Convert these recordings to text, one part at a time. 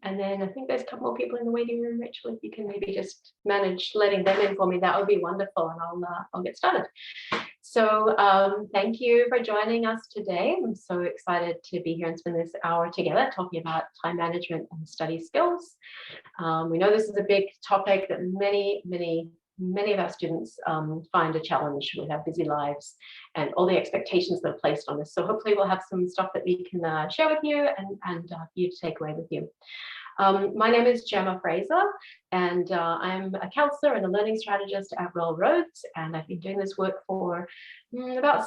And then I think there's a couple more people in the waiting room. Rachel, if you can maybe just manage letting them in for me, that would be wonderful, and I'll get started. So thank you for joining us today. I'm so excited to be here and spend this hour together talking about time management and study skills. We know this is a big topic that many of our students find a challenge with our busy lives and all the expectations that are placed on us. So hopefully we'll have some stuff that we can share with you and for you to take away with you. My name is Gemma Fraser, and I'm a counsellor and a learning strategist at Royal Roads, and I've been doing this work for about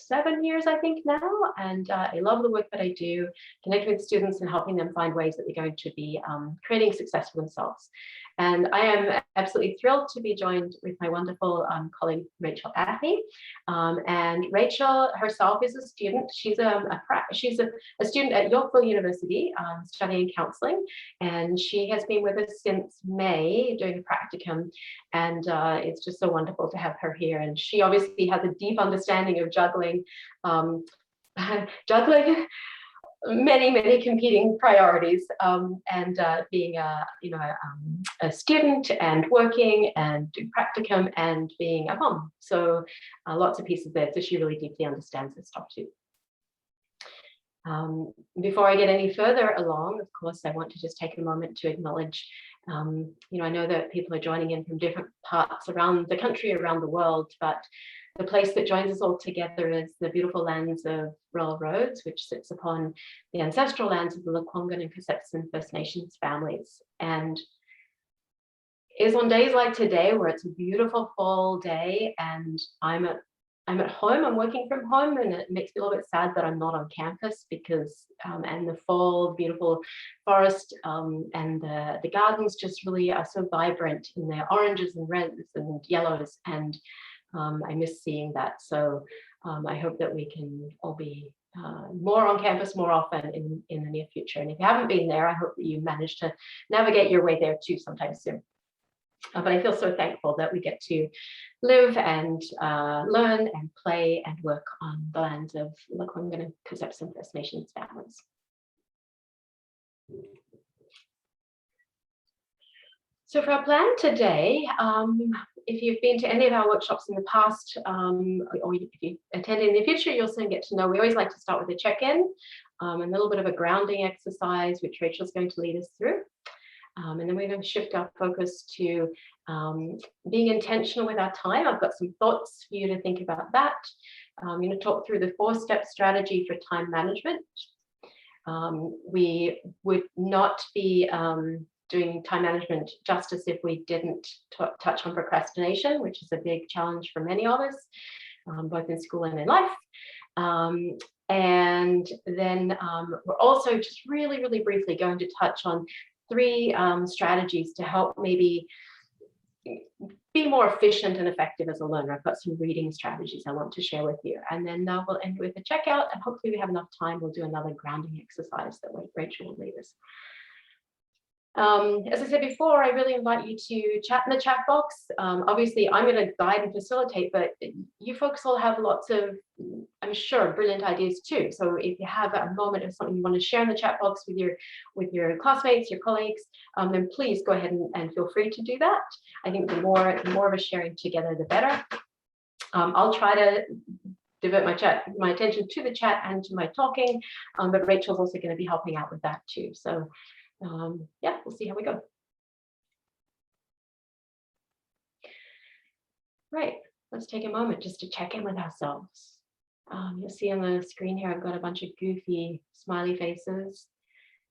7 years, I think now, and I love the work that I do, connecting with students and helping them find ways that they're going to be creating success for themselves. And I am absolutely thrilled to be joined with my wonderful colleague, Rachel Atney. And Rachel herself is a student. She's a student at Yorkville University studying counselling, and she has been with us since May doing a practicum, and it's just so wonderful to have her here. And she obviously has a deep understanding of juggling many competing priorities, and being a student and working and doing practicum and being a mom. So lots of pieces there. So she really deeply understands this stuff too. Before I get any further along, of course, I want to just take a moment to acknowledge, I know that people are joining in from different parts around the country, around the world, but the place that joins us all together is the beautiful lands of Royal Roads, which sits upon the ancestral lands of the Lekwungen and Kasepsin First Nations families. And it is on days like today where it's a beautiful fall day and I'm at home, I'm working from home, and it makes me a little bit sad that I'm not on campus because, and the fall, beautiful forest and the gardens just really are so vibrant in their oranges and reds and yellows, and I miss seeing that. So I hope that we can all be more on campus more often in the near future. And if you haven't been there, I hope that you manage to navigate your way there too sometime soon. But I feel so thankful that we get to live and learn and play and work on the lands of Lekwungen and Kasepsin First Nations families. So for our plan today, if you've been to any of our workshops in the past, or if you attend in the future, you'll soon get to know we always like to start with a check-in, a little bit of a grounding exercise, which Rachel's going to lead us through. And then we're going to shift our focus to being intentional with our time. I've got some thoughts for you to think about that. I'm going to talk through the 4-step strategy for time management. We would not be doing time management justice if we didn't touch on procrastination, which is a big challenge for many of us, both in school and in life. And then we're also just really briefly going to touch on 3 strategies to help maybe be more efficient and effective as a learner. I've got some reading strategies I want to share with you. And then we'll end with a checkout, and hopefully we have enough time. We'll do another grounding exercise that Rachel will lead us. As I said before, I really invite you to chat in the chat box. Obviously, I'm going to guide and facilitate, but you folks all have lots of, I'm sure, brilliant ideas too. So if you have a moment of something you want to share in the chat box with your classmates, your colleagues, then please go ahead and feel free to do that. I think the more of us sharing together, the better. I'll try to divert my attention to the chat and to my talking, but Rachel's also going to be helping out with that too. So yeah, we'll see how we go. Right, let's take a moment just to check in with ourselves. You'll see on the screen here, I've got a bunch of goofy smiley faces,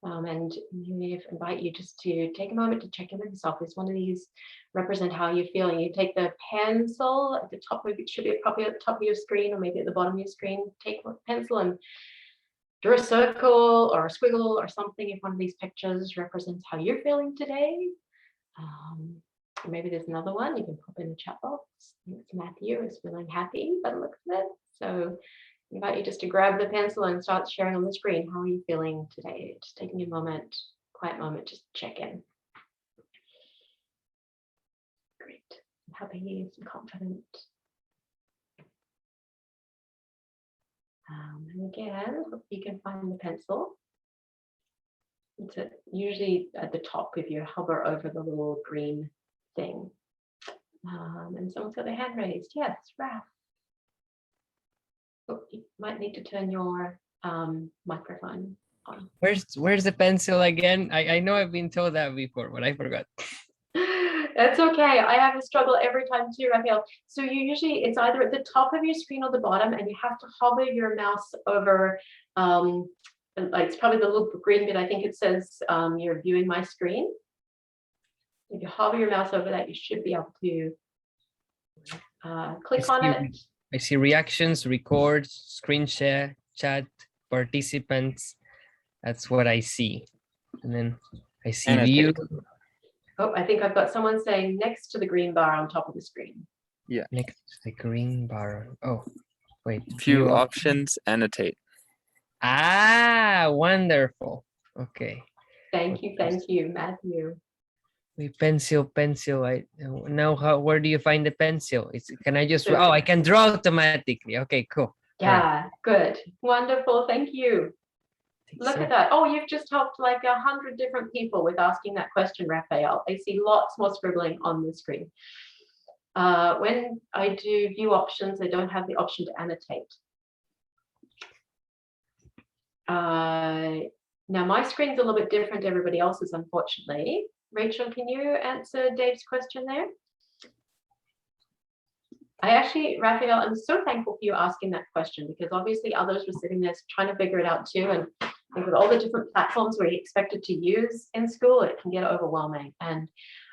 and I invite you just to take a moment to check in with yourself. Does one of these represent how you're feeling? You take the pencil at the top of it, should be probably at the top of your screen or maybe at the bottom of your screen. Take a pencil and draw a circle or a squiggle or something if one of these pictures represents how you're feeling today. Or maybe there's another one you can pop in the chat box. I think it's Matthew is feeling happy by the looks of it. So I invite you just to grab the pencil and start sharing on the screen. How are you feeling today? Just taking a moment, quiet moment, just check in. Great. I'm happy, I'm confident. And again, hope you can find the pencil. It's usually at the top if you hover over the little green thing. And someone's got their hand raised. Yes, Ralph. Oh, you might need to turn your microphone on. Where's the pencil again? I know I've been told that before, but I forgot. That's okay. I have a struggle every time too, Raphael. So you usually, it's either at the top of your screen or the bottom, and you have to hover your mouse over, like it's probably the little green bit. I think it says you're viewing my screen. If you hover your mouse over that, you should be able to click on it. I see reactions, record, screen share, chat, participants. That's what I see. And then I see view. Oh, I think I've got someone saying next to the green bar on top of the screen. Yeah. Next to the green bar. Oh, wait. View options, annotate. Ah, wonderful. Okay. Thank you, Matthew. Wait, pencil. I now where do you find the pencil? Can I just I can draw automatically. Okay, cool. Yeah, good. Wonderful. Thank you. Look at that. Oh, you've just helped like 100 different people with asking that question, Raphael. I see lots more scribbling on the screen. When I do view options, I don't have the option to annotate. Now my screen's a little bit different to everybody else's, unfortunately. Rachel, can you answer Dave's question there? Raphael, I'm so thankful for you asking that question, because obviously others were sitting there trying to figure it out too. And with all the different platforms we're expected to use in school, it can get overwhelming. And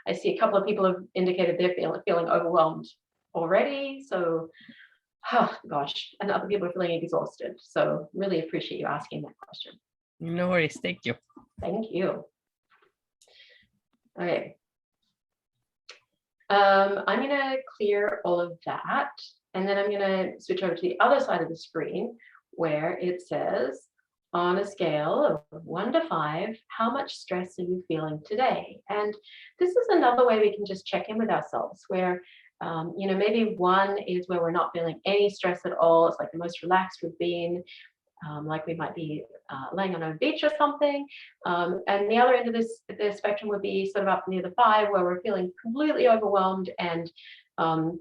I see a couple of people have indicated they're feeling overwhelmed already. So, oh gosh, and other people are feeling exhausted. So really appreciate you asking that question. No worries. Thank you. Thank you. Okay. I'm going to clear all of that, and then I'm going to switch over to the other side of the screen where it says, on a scale of 1 to 5, how much stress are you feeling today? And this is another way we can just check in with ourselves, where maybe 1 is where we're not feeling any stress at all. It's like the most relaxed we've been. Like we might be laying on a beach or something. And the other end of the spectrum would be sort of up near the 5, where we're feeling completely overwhelmed and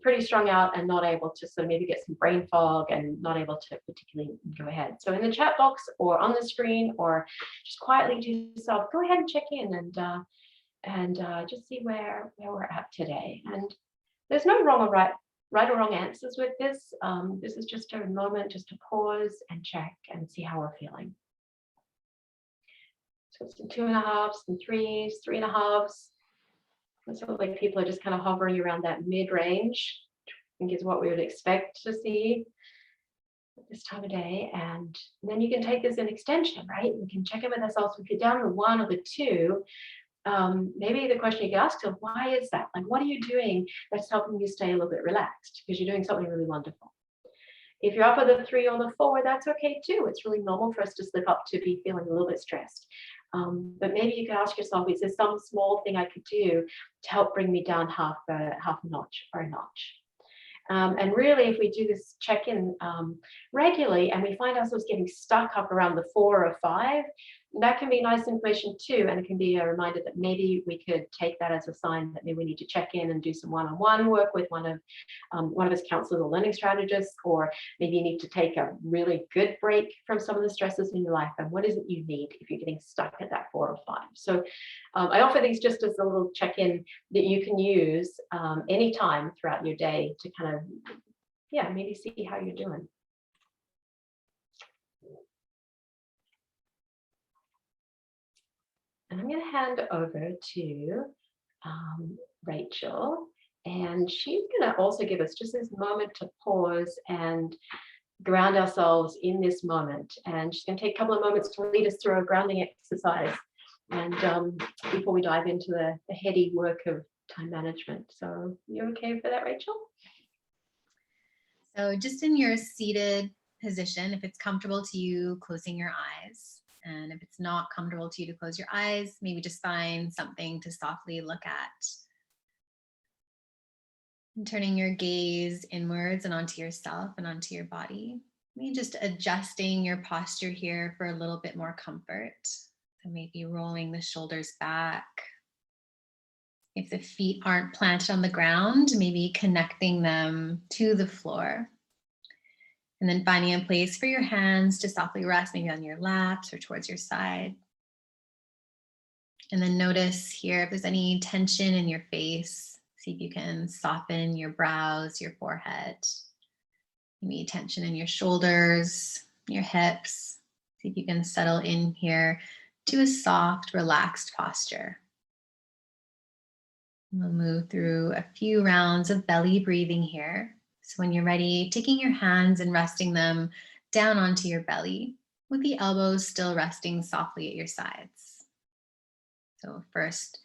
pretty strung out and not able to sort of maybe get some brain fog and not able to particularly go ahead. So in the chat box or on the screen, or just quietly to yourself, go ahead and check in and just see where we're at today. And there's no wrong or right or wrong answers with this. This is just a moment just to pause and check and see how we're feeling. So some 2.5s, some 3s, 3.5s. It sort of like people are just kind of hovering around that mid-range, I think is what we would expect to see at this time of day. And then you can take this in extension, right? We can check in with ourselves. If you're down to the 1 or the 2, maybe the question you can ask yourself, why is that? Like, what are you doing that's helping you stay a little bit relaxed? Because you're doing something really wonderful. If you're up at the 3 or the 4, that's okay too. It's really normal for us to slip up to be feeling a little bit stressed. But maybe you can ask yourself, is there some small thing I could do to help bring me down half a notch or a notch? And really, if we do this check-in regularly and we find ourselves getting stuck up around the 4 or 5, that can be nice information too. And it can be a reminder that maybe we could take that as a sign that maybe we need to check in and do some one-on-one work with one of us counselors or learning strategists, or maybe you need to take a really good break from some of the stresses in your life. And what is it you need if you're getting stuck at that 4 or 5? So I offer these just as a little check-in that you can use anytime throughout your day to kind of, maybe see how you're doing. And I'm going to hand over to Rachel, and she's going to also give us just this moment to pause and ground ourselves in this moment. And she's going to take a couple of moments to lead us through a grounding exercise, and before we dive into the heady work of time management. So you okay for that, Rachel? So just in your seated position, if it's comfortable to you, closing your eyes. And if it's not comfortable to you to close your eyes, maybe just find something to softly look at. And turning your gaze inwards and onto yourself and onto your body. Maybe just adjusting your posture here for a little bit more comfort. So maybe rolling the shoulders back. If the feet aren't planted on the ground, maybe connecting them to the floor. And then finding a place for your hands to softly rest, maybe on your laps or towards your side. And then notice here if there's any tension in your face. See if you can soften your brows, your forehead. Maybe tension in your shoulders, your hips. See if you can settle in here to a soft, relaxed posture. We'll move through a few rounds of belly breathing here. So when you're ready, taking your hands and resting them down onto your belly with the elbows still resting softly at your sides. So first,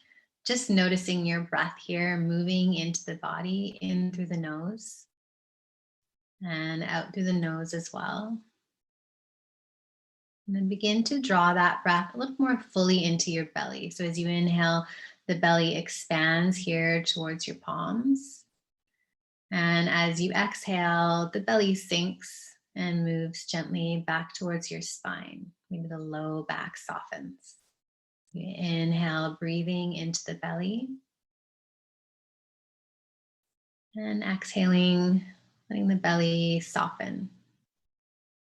just noticing your breath here, moving into the body, in through the nose and out through the nose as well. And then begin to draw that breath a little more fully into your belly. So as you inhale, the belly expands here towards your palms. And as you exhale, the belly sinks and moves gently back towards your spine. Maybe the low back softens. You inhale, breathing into the belly. And exhaling, letting the belly soften.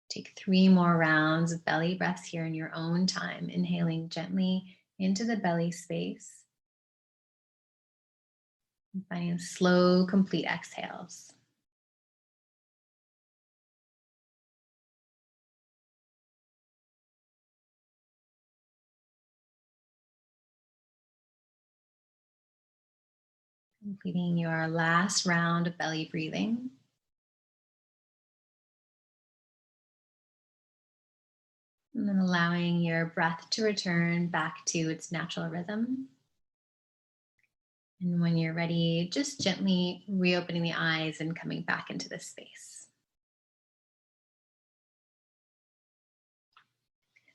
Take 3 more rounds of belly breaths here in your own time. Inhaling gently into the belly space. And finding slow, complete exhales. Completing your last round of belly breathing. And then allowing your breath to return back to its natural rhythm. And when you're ready, just gently reopening the eyes and coming back into this space.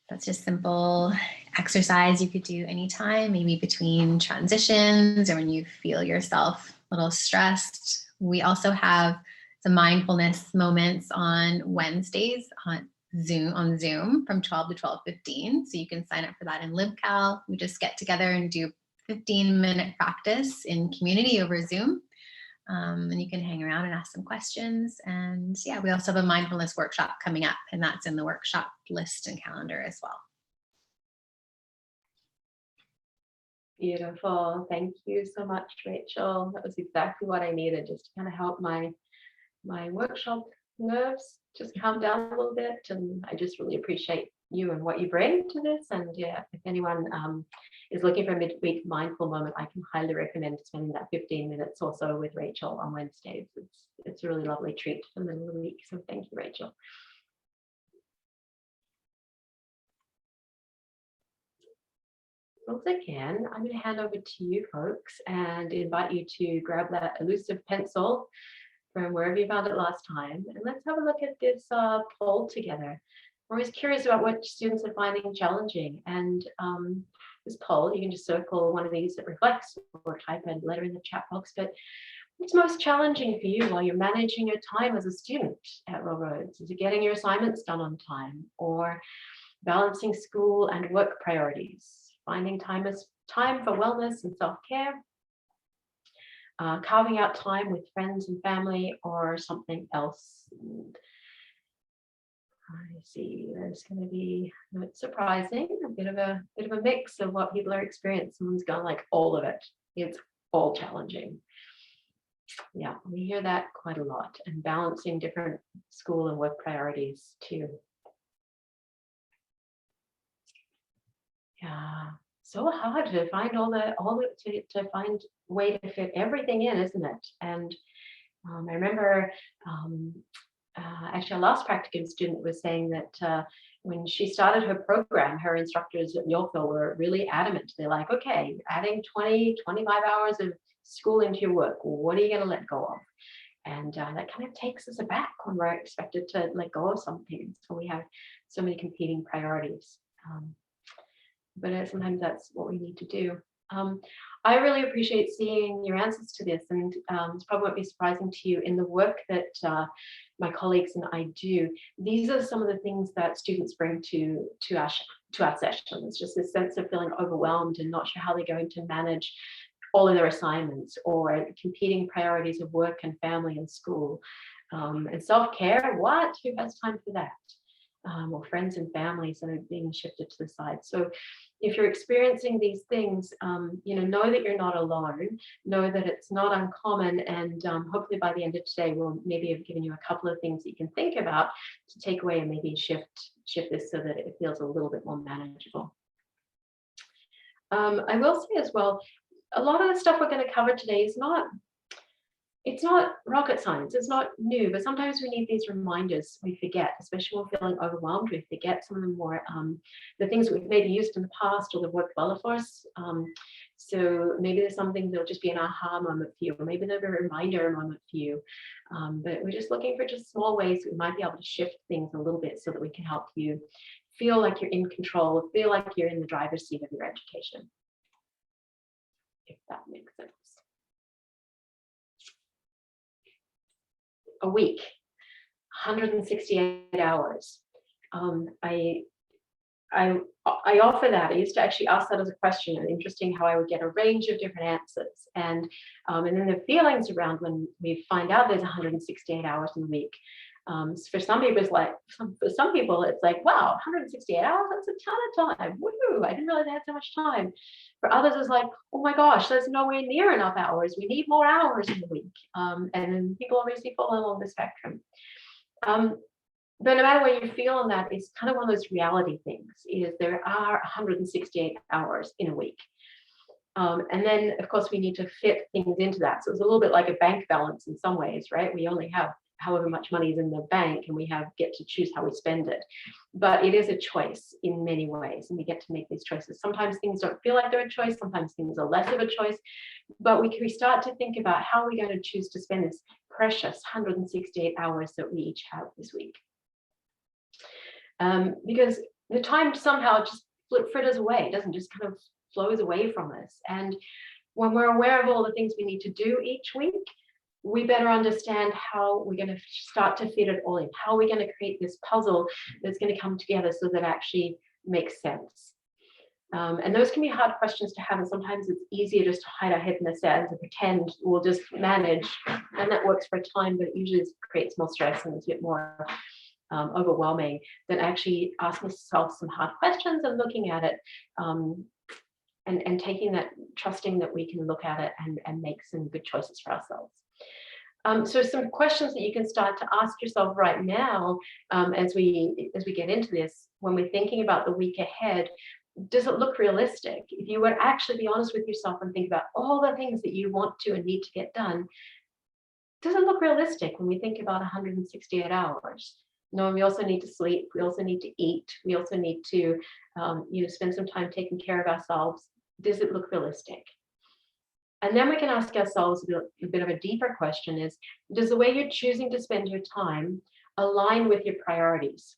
That's just simple exercise you could do anytime, maybe between transitions or when you feel yourself a little stressed. We also have some mindfulness moments on Wednesdays on Zoom from 12 to 12:15. So you can sign up for that in LibCal. We just get together and do 15-minute practice in community over Zoom. And you can hang around and ask some questions. And yeah, we also have a mindfulness workshop coming up, and that's in the workshop list and calendar as well. Beautiful. Thank you so much, Rachel. That was exactly what I needed, just to kind of help my workshop nerves just calm down a little bit. And I just really appreciate you and what you bring to this. And yeah, if anyone is looking for a midweek mindful moment, I can highly recommend spending that 15 minutes or so with Rachel on Wednesdays. It's a really lovely treat for the middle of the week. So thank you, Rachel. Once again, I'm going to hand over to you folks and invite you to grab that elusive pencil from wherever you found it last time. And let's have a look at this poll together. We're always curious about what students are finding challenging. And this poll, you can just circle one of these that reflects or type a letter in the chat box. But what's most challenging for you while you're managing your time as a student at Royal Roads? Is it getting your assignments done on time, or balancing school and work priorities? Finding time for wellness and self-care, carving out time with friends and family, or something else? And I see there's going to be, not surprising, a bit of a mix of what people are experiencing. Someone's gone like all of it. It's all challenging. Yeah, we hear that quite a lot, and balancing different school and work priorities too. Yeah, so hard to find to find way to fit everything in, isn't it? And I remember actually our last practicum student was saying that when she started her program, her instructors at Yorkville were really adamant. They're like, okay, adding 20, 25 hours of school into your work, what are you going to let go of? And that kind of takes us aback when we're expected to let go of something. So we have so many competing priorities. But sometimes that's what we need to do. I really appreciate seeing your answers to this, and this probably won't be surprising to you in the work that my colleagues and I do. These are some of the things that students bring to to our sessions, just this sense of feeling overwhelmed and not sure how they're going to manage all of their assignments, or competing priorities of work and family and school, and self-care. What? Who has time for that? Or friends and families that are being shifted to the side. So if you're experiencing these things, know that you're not alone, know that it's not uncommon, and hopefully by the end of today, we'll maybe have given you a couple of things that you can think about to take away and maybe shift this so that it feels a little bit more manageable. I will say as well, a lot of the stuff we're going to cover today is it's not rocket science, it's not new, but sometimes we need these reminders. We forget, especially when we're feeling overwhelmed, we forget some of the more, the things that we've maybe used in the past or that worked well for us. So maybe there's something that'll just be an aha moment for you, or maybe there'll be a reminder moment for you. But we're just looking for just small ways we might be able to shift things a little bit so that we can help you feel like you're in control, feel like you're in the driver's seat of your education, if that makes sense. A week, 168 hours. I offer that. I used to actually ask that as a question, and interesting how I would get a range of different answers. And then the feelings around when we find out there's 168 hours in a week. For some people, it's like, wow, 168 hours, that's a ton of time. Woohoo, I didn't realize I had so much time. For others, it's like, oh my gosh, there's nowhere near enough hours. We need more hours in the week. And then people obviously fall along the spectrum. But no matter where you feel on that, it's kind of one of those reality things, is there are 168 hours in a week. And then, of course, we need to fit things into that. So it's a little bit like a bank balance in some ways, right? We only have however much money is in the bank, and we get to choose how we spend it. But it is a choice in many ways, and we get to make these choices. Sometimes things don't feel like they're a choice, sometimes things are less of a choice, but we start to think about how we're going to choose to spend this precious 168 hours that we each have this week. Because the time somehow just fritters away, it doesn't just kind of flows away from us. And when we're aware of all the things we need to do each week, we better understand how we're going to start to fit it all in, how we're going to create this puzzle that's going to come together so that it actually makes sense. And those can be hard questions to have, and sometimes it's easier just to hide our head in the sand and pretend we'll just manage, and that works for a time, but it usually creates more stress and it's a bit more overwhelming than actually asking yourself some hard questions and looking at it, and taking that, trusting that we can look at it and make some good choices for ourselves. So some questions that you can start to ask yourself right now, as we get into this, when we're thinking about the week ahead. Does it look realistic? If you would actually be honest with yourself and think about all the things that you want to and need to get done, does it look realistic when we think about 168 hours? No, we also need to sleep. We also need to eat. We also need to, spend some time taking care of ourselves. Does it look realistic? And then we can ask ourselves a bit of a deeper question is, does the way you're choosing to spend your time align with your priorities?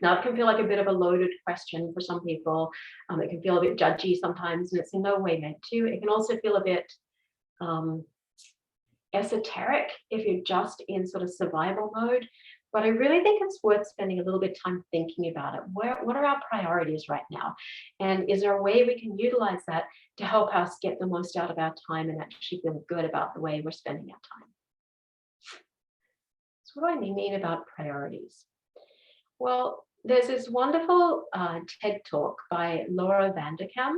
Now, it can feel like a bit of a loaded question for some people. It can feel a bit judgy sometimes, and it's in no way meant to. It can also feel a bit esoteric if you're just in sort of survival mode. But I really think it's worth spending a little bit of time thinking about it. What are our priorities right now? And is there a way we can utilize that to help us get the most out of our time and actually feel good about the way we're spending our time? So what do I mean about priorities? Well, there's this wonderful TED talk by Laura Vanderkam.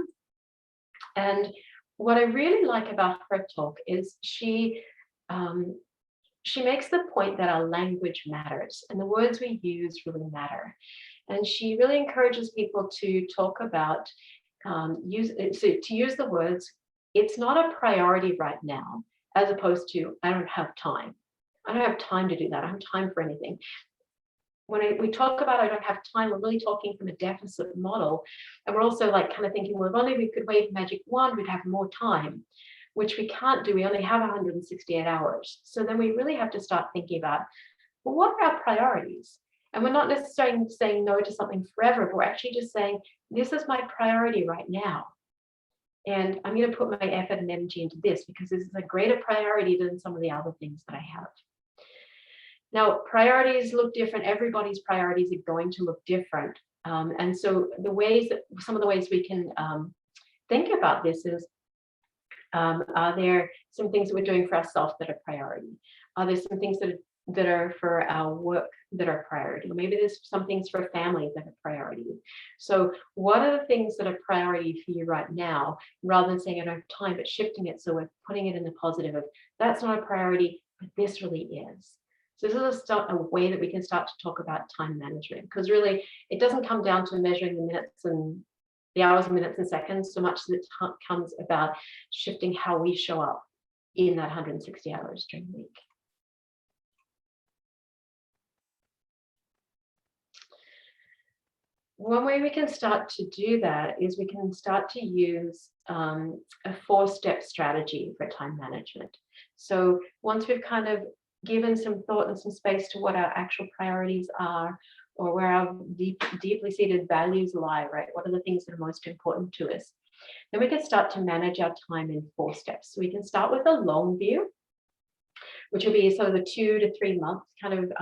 And what I really like about her talk is she makes the point that our language matters and the words we use really matter. And she really encourages people to talk about, use the words, it's not a priority right now, as opposed to, I don't have time. I don't have time to do that. I don't have time for anything. When we talk about I don't have time, we're really talking from a deficit model. And we're also like kind of thinking, well, if only we could wave a magic wand, we'd have more time, which we can't do. We only have 168 hours. So then we really have to start thinking about, well, what are our priorities? And we're not necessarily saying no to something forever, but we're actually just saying, this is my priority right now. And I'm going to put my effort and energy into this because this is a greater priority than some of the other things that I have. Now, priorities look different. Everybody's priorities are going to look different. And so some of the ways we can think about this is, are there some things that we're doing for ourselves that are priority? Are there some things that are for our work that are priority? Maybe there's some things for family that are priority. So what are the things that are priority for you right now, rather than saying I don't have time, but shifting it, so we're putting it in the positive of that's not a priority, but this really is. So this is a way that we can start to talk about time management, because really it doesn't come down to measuring the minutes and the hours and minutes and seconds so much as it comes about shifting how we show up in that 160 hours during the week. One way we can start to do that is we can start to use a 4-step strategy for time management. So once we've kind of given some thought and some space to what our actual priorities are, or where our deeply seated values lie, right? What are the things that are most important to us? Then we can start to manage our time in 4 steps. So we can start with a long view, which will be sort of a 2 to 3 month kind of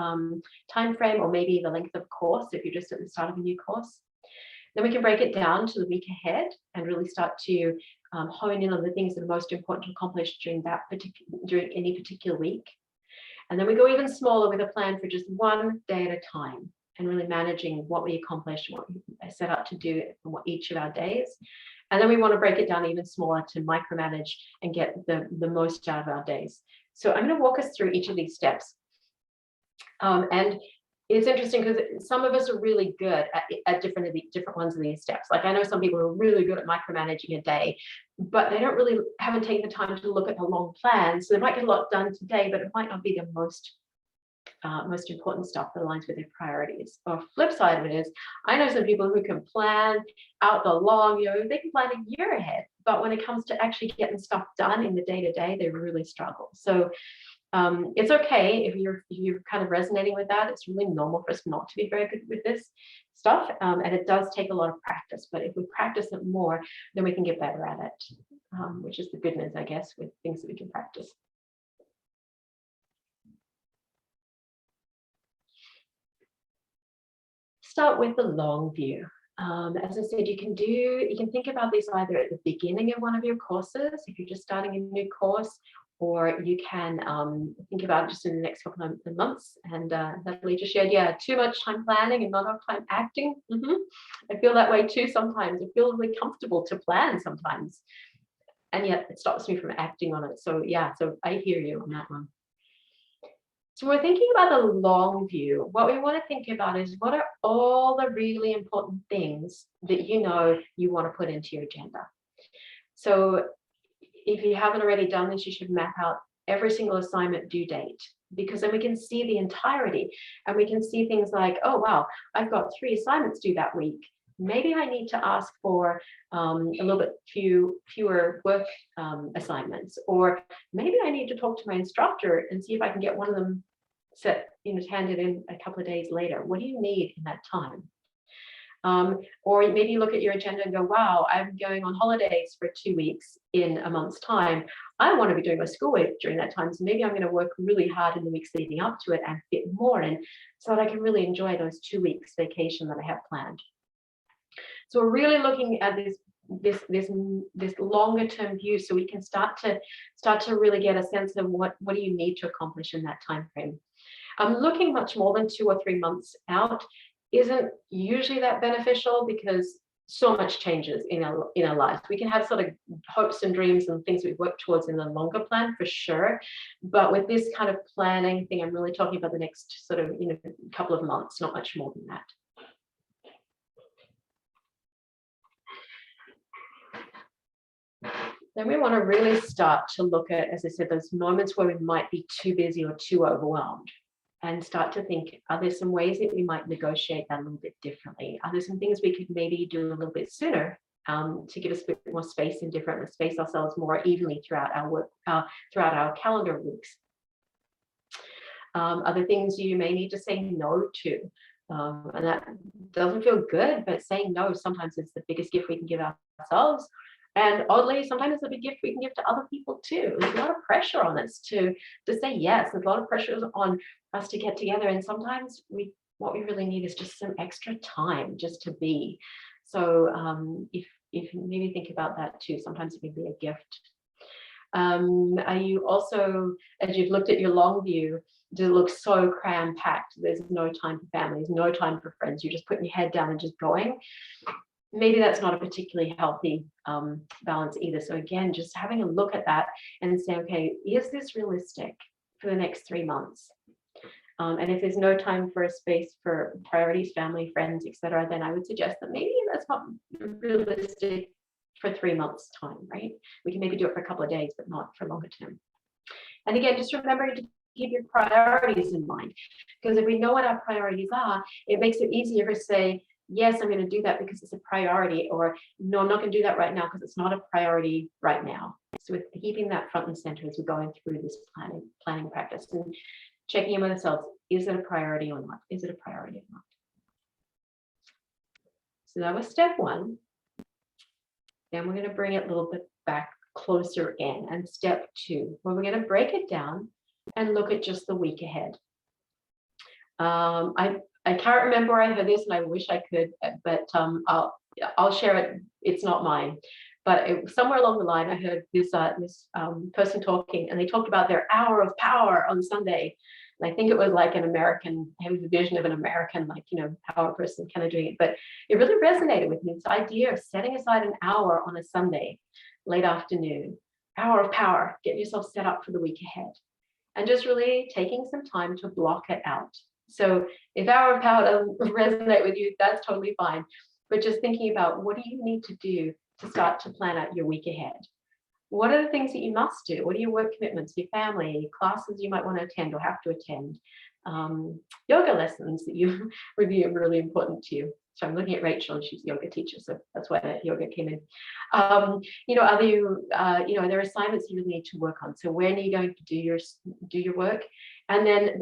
time frame, or maybe the length of course if you're just at the start of a new course. Then we can break it down to the week ahead and really start to hone in on the things that are most important to accomplish during any particular week. And then we go even smaller with a plan for just one day at a time, and really managing what we accomplished, what we set out to do for each of our days. And then we want to break it down even smaller to micromanage and get the most out of our days. So I'm going to walk us through each of these steps. And it's interesting because some of us are really good at different ones of these steps. Like I know some people are really good at micromanaging a day, but they haven't taken the time to look at the long plan. So they might get a lot done today, but it might not be the most important stuff that aligns with their priorities. Or flip side of it is, I know some people who can plan out the long, they can plan a year ahead, but when it comes to actually getting stuff done in the day-to-day, they really struggle. So it's okay if you're kind of resonating with that. It's really normal for us not to be very good with this stuff, and it does take a lot of practice, but if we practice it more, then we can get better at it, which is the good news, I guess, with things that we can practice. Start with the long view. As I said, you can think about this either at the beginning of one of your courses, if you're just starting a new course, or you can think about it just in the next couple of months. And Natalie just shared, too much time planning and not enough time acting. I feel that way too sometimes. I feel really comfortable to plan sometimes, and yet it stops me from acting on it. So so I hear you on that one. So we're thinking about the long view. What we want to think about is, what are all the really important things that you want to put into your agenda? So if you haven't already done this, you should map out every single assignment due date, because then we can see the entirety, and we can see things like, oh, wow, I've got 3 assignments due that week. Maybe I need to ask for a little bit fewer work assignments, or maybe I need to talk to my instructor and see if I can get one of them handed in a couple of days later. What do you need in that time? Or maybe you look at your agenda and go, wow, I'm going on holidays for 2 weeks in a month's time. I want to be doing my schoolwork during that time. So maybe I'm going to work really hard in the weeks leading up to it and fit more in, so that I can really enjoy those 2 weeks vacation that I have planned. So we're really looking at this longer term view, so we can start to really get a sense of what do you need to accomplish in that time frame. Looking much more than 2 or 3 months out isn't usually that beneficial, because so much changes in our lives. We can have sort of hopes and dreams and things we work towards in the longer plan for sure, but with this kind of planning thing, I'm really talking about the next sort of couple of months, not much more than that. Then we want to really start to look at, as I said, those moments where we might be too busy or too overwhelmed, and start to think, are there some ways that we might negotiate that a little bit differently? Are there some things we could maybe do a little bit sooner to give us a bit more space and space ourselves more evenly throughout our work, throughout our calendar weeks? Other things you may need to say no to. And that doesn't feel good, but saying no sometimes is the biggest gift we can give ourselves. And oddly, sometimes it's a big gift we can give to other people too. There's a lot of pressure on us to say yes. There's a lot of pressure on us to get together. And sometimes we what we really need is just some extra time just to be. So if you maybe think about that too, sometimes it can be a gift. Are you also, as you've looked at your long view, does it look so cram-packed? There's no time for families, no time for friends. You're just putting your head down and just going. Maybe that's not a particularly healthy balance either. So again, just having a look at that and say, okay, is this realistic for the next 3 months? And if there's no time for a space for priorities, family, friends, etc., then I would suggest that maybe that's not realistic for 3 months' time, right? We can maybe do it for a couple of days, but not for longer term. And again, just remember to keep your priorities in mind, because if we know what our priorities are, it makes it easier to say, yes, I'm going to do that because it's a priority, or no, I'm not going to do that right now because it's not a priority right now. So with keeping that front and center as we're going through this planning practice and checking in with ourselves, is it a priority or not? Is it a priority or not? So that was step 1. Then we're going to bring it a little bit back closer in. And step 2, where we're going to break it down and look at just the week ahead. I can't remember where I heard this, and I wish I could, but I'll share it. It's not mine, but somewhere along the line, I heard this person talking, and they talked about their hour of power on Sunday. And I think it was like an American, it was a vision of an American, like, power person kind of doing it. But it really resonated with me, this idea of setting aside an hour on a Sunday, late afternoon, hour of power, getting yourself set up for the week ahead, and just really taking some time to block it out. So if hour of power doesn't resonate with you, that's totally fine. But just thinking about, what do you need to do to start to plan out your week ahead? What are the things that you must do? What are your work commitments, your family, classes you might want to attend or have to attend? Yoga lessons that you review are really important to you. So I'm looking at Rachel, and she's a yoga teacher, so that's why that yoga came in. Are there assignments you really need to work on? So when are you going to do your work? And then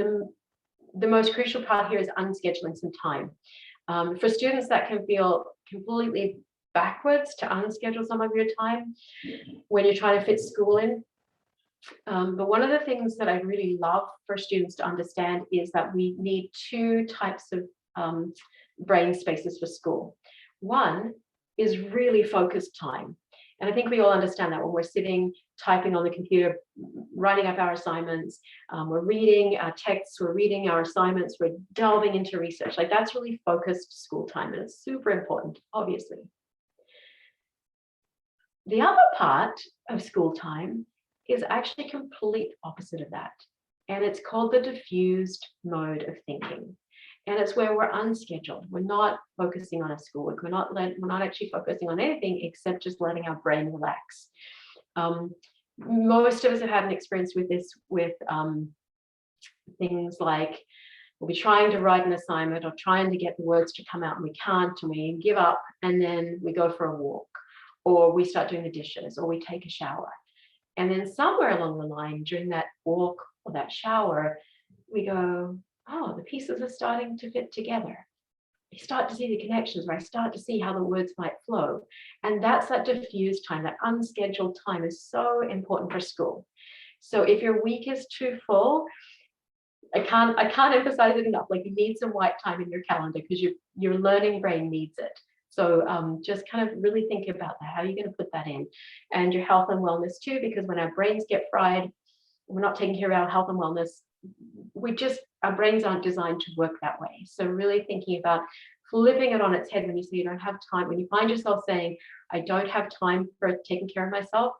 the most crucial part here is unscheduling some time. For students, that can feel completely backwards to unschedule some of your time when you're trying to fit school in. But one of the things that I really love for students to understand is that we need 2 types of brain spaces for school. One is really focused time. And I think we all understand that when we're sitting, typing on the computer, writing up our assignments, we're reading our texts, we're reading our assignments, we're delving into research. Like, that's really focused school time, and it's super important, obviously. The other part of school time is actually complete opposite of that. And it's called the diffused mode of thinking. And it's where we're unscheduled. We're not focusing on our schoolwork. We're not actually focusing on anything except just letting our brain relax. Most of us have had an experience with this, with things like, we'll be trying to write an assignment or trying to get the words to come out, and we can't, and we give up, and then we go for a walk, or we start doing the dishes, or we take a shower. And then somewhere along the line, during that walk or that shower, we go, oh, the pieces are starting to fit together. You start to see the connections, where I start to see how the words might flow. And that's that diffused time, that unscheduled time is so important for school. So if your week is too full, I can't emphasize it enough. Like, you need some white time in your calendar, because your learning brain needs it. So just kind of really think about that. How are you going to put that in? And your health and wellness too, because when our brains get fried, we're not taking care of our health and wellness. Our brains aren't designed to work that way. So really thinking about flipping it on its head when you say you don't have time, when you find yourself saying, I don't have time for taking care of myself,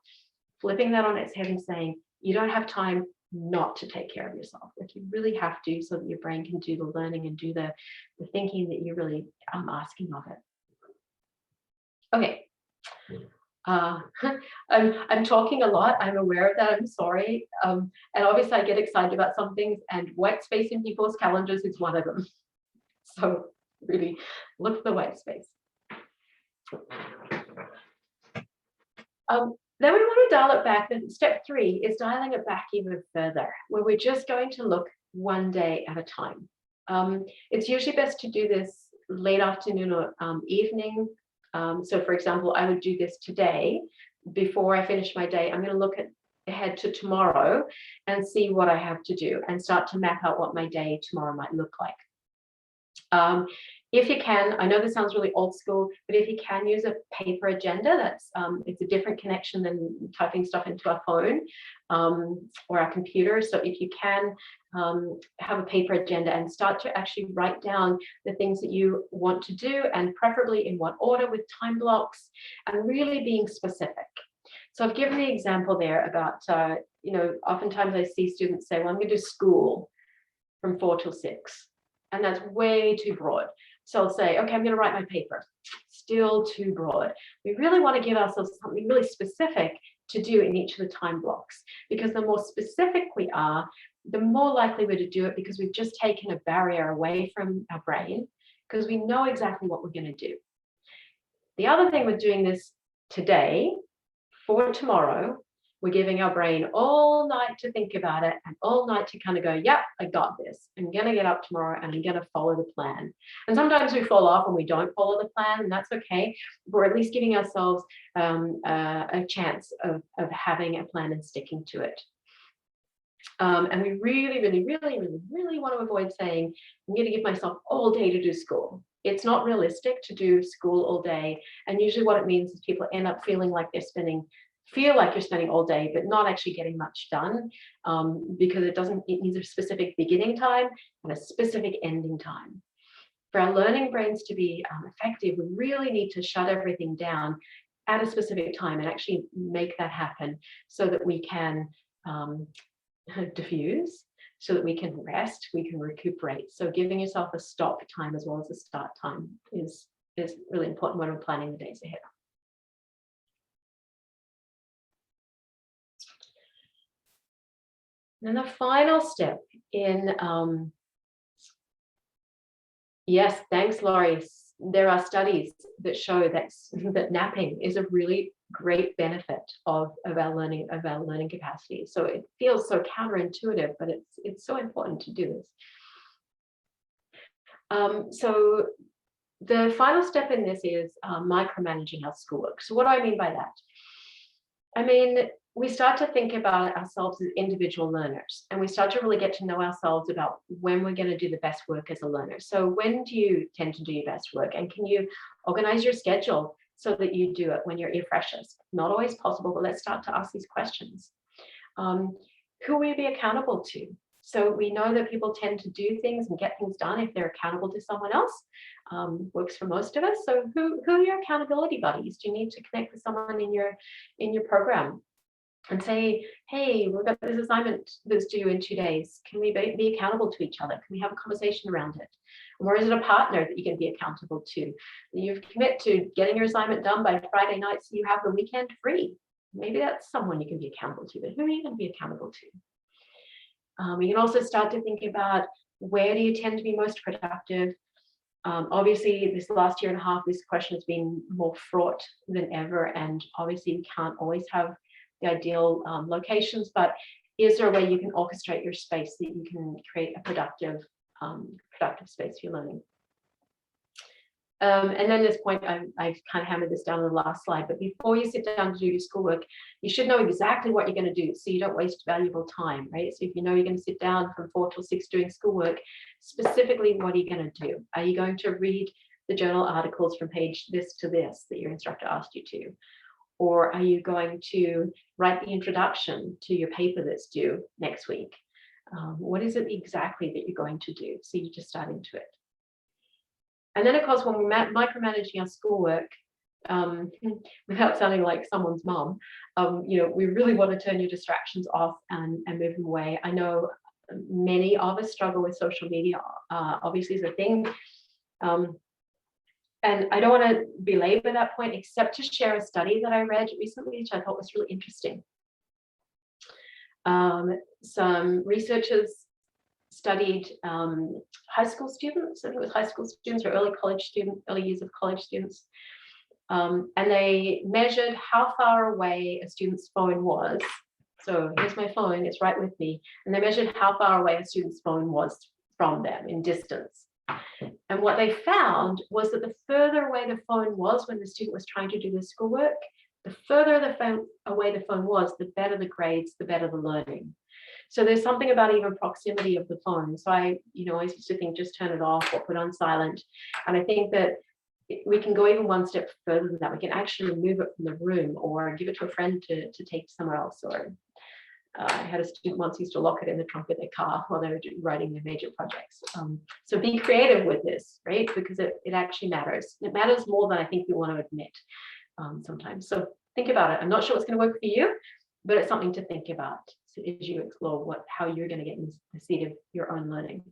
flipping that on its head and saying, you don't have time not to take care of yourself. Like, you really have to, so that your brain can do the learning and do the thinking that you're really asking of it. Okay. I'm talking a lot. I'm aware of that. I'm sorry. And obviously I get excited about some things, and white space in people's calendars is one of them. So really look for the white space. Then we want to dial it back. Step 3 is dialing it back even further, where we're just going to look one day at a time. It's usually best to do this late afternoon or evening. So for example, I would do this today. Before I finish my day, I'm going to look ahead to tomorrow and see what I have to do, and start to map out what my day tomorrow might look like. If you can, I know this sounds really old school, but if you can use a paper agenda, that's it's a different connection than typing stuff into our phone or our computer. So if you can have a paper agenda and start to actually write down the things that you want to do, and preferably in what order with time blocks, and really being specific. So I've given the example there about, oftentimes I see students say, well, I'm going to do school from 4 till 6. And that's way too broad. So I'll say, okay, I'm going to write my paper. Still too broad. We really want to give ourselves something really specific to do in each of the time blocks, because the more specific we are, the more likely we're to do it, because we've just taken a barrier away from our brain, because we know exactly what we're going to do. The other thing with doing this today for tomorrow, we're giving our brain all night to think about it and all night to kind of go, yep, I got this. I'm going to get up tomorrow and I'm going to follow the plan. And sometimes we fall off and we don't follow the plan, and that's okay. We're at least giving ourselves a chance of having a plan and sticking to it. And we really, really, really, really, really want to avoid saying, I'm going to give myself all day to do school. It's not realistic to do school all day. And usually what it means is people end up feeling like you're spending all day, but not actually getting much done, because it needs a specific beginning time and a specific ending time. For our learning brains to be effective, we really need to shut everything down at a specific time and actually make that happen, so that we can diffuse, so that we can rest, we can recuperate. So giving yourself a stop time as well as a start time is really important when we're planning the days ahead. And the final step in, yes, thanks, Laurie. There are studies that show that napping is a really great benefit of our learning capacity. So it feels so counterintuitive, but it's so important to do this. So the final step in this is micromanaging our schoolwork. So what do I mean by that? I mean, we start to think about ourselves as individual learners, and we start to really get to know ourselves about when we're going to do the best work as a learner. So when do you tend to do your best work, and can you organize your schedule so that you do it when you're your freshest? Not always possible, but let's start to ask these questions. Who will you be accountable to? So we know that people tend to do things and get things done if they're accountable to someone else. Works for most of us. So who are your accountability buddies? Do you need to connect with someone in your program and say, hey, we've got this assignment that's due in 2 days. Can we be accountable to each other? Can we have a conversation around it? Or is it a partner that you can be accountable to? You've committed to getting your assignment done by Friday night so you have the weekend free. Maybe that's someone you can be accountable to, but who are you going to be accountable to? We can also start to think about, where do you tend to be most productive? Obviously, this last year and a half, this question has been more fraught than ever, and obviously you can't always have the ideal locations, but is there a way you can orchestrate your space that you can create a productive space for your learning? And then this point, I've kind of hammered this down on the last slide, but before you sit down to do your schoolwork, you should know exactly what you're going to do, so you don't waste valuable time, right? So if you know you're going to sit down from 4 till 6 doing schoolwork, specifically, what are you going to do? Are you going to read the journal articles from page this to this that your instructor asked you to? Or are you going to write the introduction to your paper that's due next week? What is it exactly that you're going to do? So you just start into it. And then, of course, when we're micromanaging our schoolwork, without sounding like someone's mom, we really want to turn your distractions off and move them away. I know many of us struggle with social media, obviously is a thing. And I don't want to belabor that point, except to share a study that I read recently, which I thought was really interesting. Some researchers studied high school students. I think it was high school students or early years of college students. And they measured how far away a student's phone was. So here's my phone, it's right with me. And they measured how far away a student's phone was from them in distance. And what they found was that the further away the phone was when the student was trying to do their schoolwork, the further the phone away the phone was, the better the grades, the better the learning. So there's something about even proximity of the phone. So I always used to think just turn it off or put on silent. And I think that we can go even one step further than that. We can actually move it from the room or give it to a friend to take somewhere else. Or I had a student once who used to lock it in the trunk of their car while they were writing their major projects. So be creative with this, right? Because it actually matters. It matters more than I think we want to admit sometimes. So think about it. I'm not sure what's going to work for you, but it's something to think about as you explore how you're going to get in the seat of your own learning.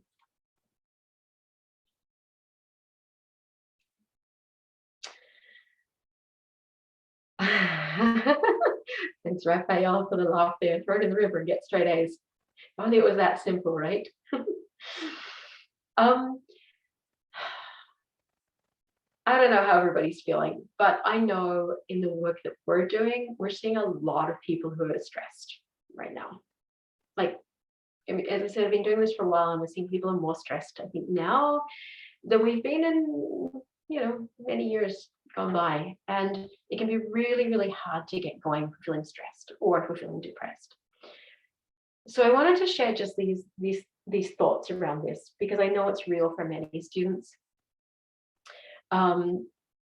Thanks, Raphael, for the laugh there. Throw it in the river and get straight A's. If only it was that simple, right? I don't know how everybody's feeling, but I know in the work that we're doing, we're seeing a lot of people who are stressed right now. Like, I mean, as I said, I've been doing this for a while, and we're seeing people are more stressed, I think, now than we've been in, many years gone by. And it can be really, really hard to get going if we're feeling stressed or if we're feeling depressed. So I wanted to share just these thoughts around this, because I know it's real for many students.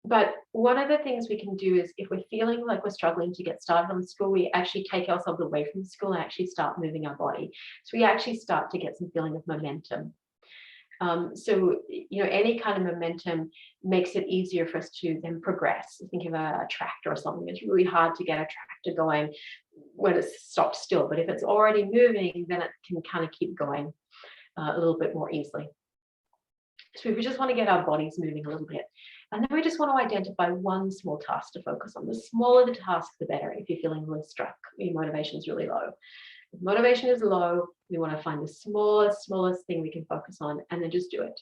But one of the things we can do is, if we're feeling like we're struggling to get started on school, we actually take ourselves away from the school and actually start moving our body. So we actually start to get some feeling of momentum. So any kind of momentum makes it easier for us to then progress. Think of a tractor or something. It's really hard to get a tractor going when it's stopped still, but if it's already moving, then it can kind of keep going a little bit more easily. So we just want to get our bodies moving a little bit. And then we just want to identify one small task to focus on. The smaller the task, the better. If you're feeling really stuck, your motivation is really low. If motivation is low, we want to find the smallest thing we can focus on, and then just do it.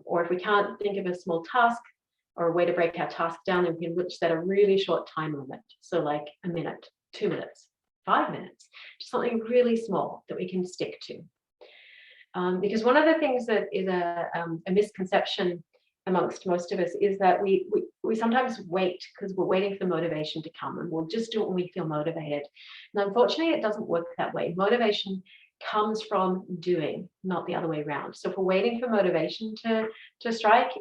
Or if we can't think of a small task or a way to break our task down, then we can set a really short time limit. So like a minute, 2 minutes, 5 minutes, just something really small that we can stick to. Because one of the things that is a misconception amongst most of us is that we sometimes wait because we're waiting for motivation to come, and we'll just do it when we feel motivated. And unfortunately, it doesn't work that way. Motivation comes from doing, not the other way around. So if we're waiting for motivation to strike,